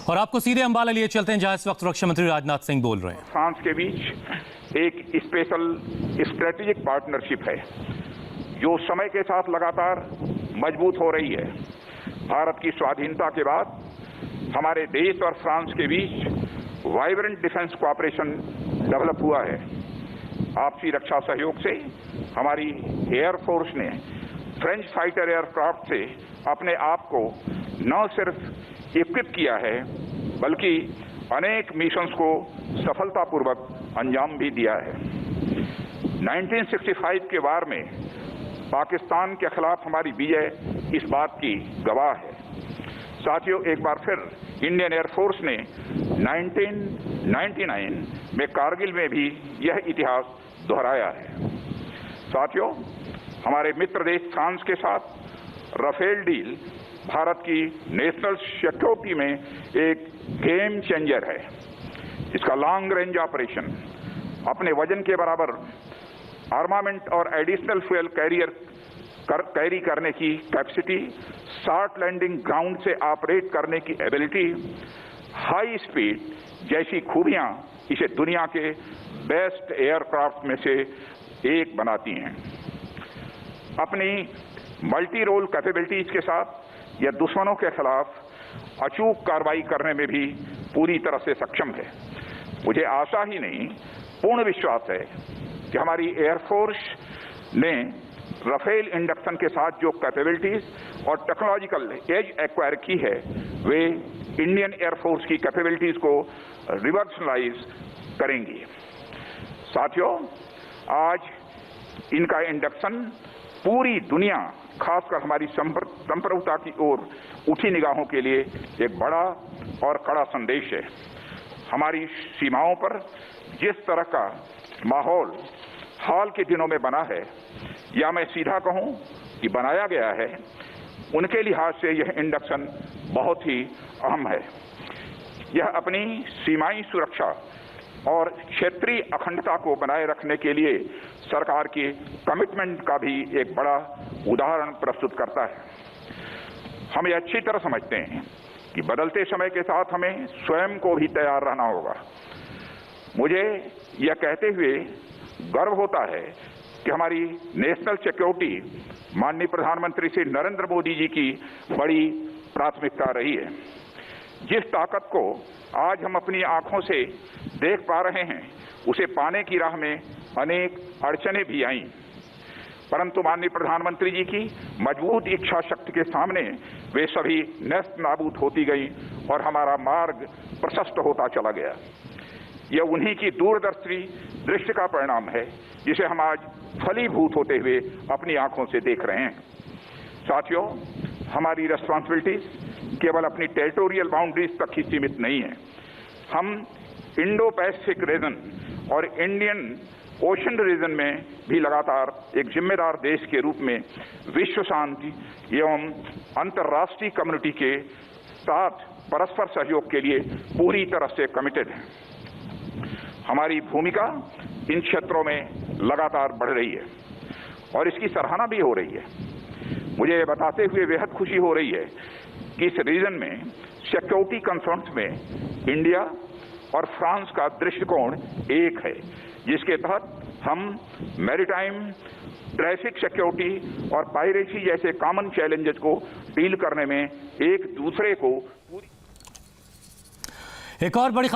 और आपको सीधे अंबाला लिए चलते हैं, जहां इस वक्त रक्षा मंत्री राजनाथ सिंह बोल रहे हैं। फ्रांस के बीच एक स्पेशल स्ट्रेटेजिक पार्टनरशिप है जो समय के साथ लगातार मजबूत हो रही है। भारत की स्वाधीनता के बाद हमारे देश और फ्रांस के बीच वाइब्रेंट डिफेंस कोऑपरेशन डेवलप हुआ है। आपसी रक्षा सहयोग से हमारी एयरफोर्स ने फ्रेंच फाइटर एयरक्राफ्ट से अपने आप को न सिर्फ इक्विप किया है बल्कि अनेक मिशंस को सफलतापूर्वक अंजाम भी दिया है। 1965 के वार में पाकिस्तान के खिलाफ हमारी विजय इस बात की गवाह है। साथियों, एक बार फिर इंडियन एयरफोर्स ने 1999 में कारगिल में भी यह इतिहास दोहराया है। साथियों, हमारे मित्र देश फ्रांस के साथ राफेल डील भारत की नेशनल सिक्योरिटी में एक गेम चेंजर है। इसका लॉन्ग रेंज ऑपरेशन, अपने वजन के बराबर आर्मामेंट और एडिशनल फ्यूल कैरी करने की कैपेसिटी, शॉर्ट लैंडिंग ग्राउंड से ऑपरेट करने की एबिलिटी, हाई स्पीड जैसी खूबियां इसे दुनिया के बेस्ट एयरक्राफ्ट में से एक बनाती हैं। अपनी मल्टी रोल कैपेबिलिटीज के साथ यह दुश्मनों के खिलाफ अचूक कार्रवाई करने में भी पूरी तरह से सक्षम है। मुझे आशा ही नहीं, पूर्ण विश्वास है कि हमारी एयरफोर्स ने राफेल इंडक्शन के साथ जो कैपेबिलिटीज और टेक्नोलॉजिकल एज एक्वायर की है, वे इंडियन एयरफोर्स की कैपेबिलिटीज को रिवर्सलाइज करेंगी। साथियों, आज इनका इंडक्शन पूरी दुनिया, खासकर हमारी संप्रभुता की ओर उठी निगाहों के लिए एक बड़ा और कड़ा संदेश है। हमारी सीमाओं पर जिस तरह का माहौल हाल के दिनों में बना है, या मैं सीधा कहूं कि बनाया गया है, उनके लिहाज से यह इंडक्शन बहुत ही अहम है। यह अपनी सीमाई सुरक्षा और क्षेत्रीय अखंडता को बनाए रखने के लिए सरकार की कमिटमेंट का भी एक बड़ा उदाहरण प्रस्तुत करता है। हम ये अच्छी तरह समझते हैं कि बदलते समय के साथ हमें स्वयं को भी तैयार रहना होगा। मुझे यह कहते हुए गर्व होता है कि हमारी नेशनल सिक्योरिटी माननीय प्रधानमंत्री श्री नरेंद्र मोदी जी की बड़ी प्राथमिकता रही है। जिस ताकत को आज हम अपनी आंखों से देख पा रहे हैं, उसे पाने की राह में अनेक अड़चनें भी आईं, परंतु माननीय प्रधानमंत्री जी की मजबूत इच्छा शक्ति के सामने वे सभी नष्ट नाबूद होती गई और हमारा मार्ग प्रशस्त होता चला गया। यह उन्हीं की दूरदर्शी दृष्टि का परिणाम है जिसे हम आज फलीभूत होते हुए अपनी आंखों से देख रहे हैं। साथियों, हमारी रिस्पांसिबिलिटीज केवल अपनी टेरिटोरियल बाउंड्रीज तक ही सीमित नहीं है। हम इंडो पैसिफिक रीजन और इंडियन ओशन रीजन में भी लगातार एक जिम्मेदार देश के रूप में विश्व शांति एवं अंतर्राष्ट्रीय कम्युनिटी के साथ परस्पर सहयोग के लिए पूरी तरह से कमिटेड हैं। हमारी भूमिका इन क्षेत्रों में लगातार बढ़ रही है और इसकी सराहना भी हो रही है। मुझे ये बताते हुए बेहद खुशी हो रही है कि इस रीजन में सिक्योरिटी कंसर्न्स में इंडिया और फ्रांस का दृष्टिकोण एक है, जिसके तहत हम मैरीटाइम, ट्रैफिक सिक्योरिटी और पायरेसी जैसे कॉमन चैलेंजेस को डील करने में एक दूसरे को एक और बड़ी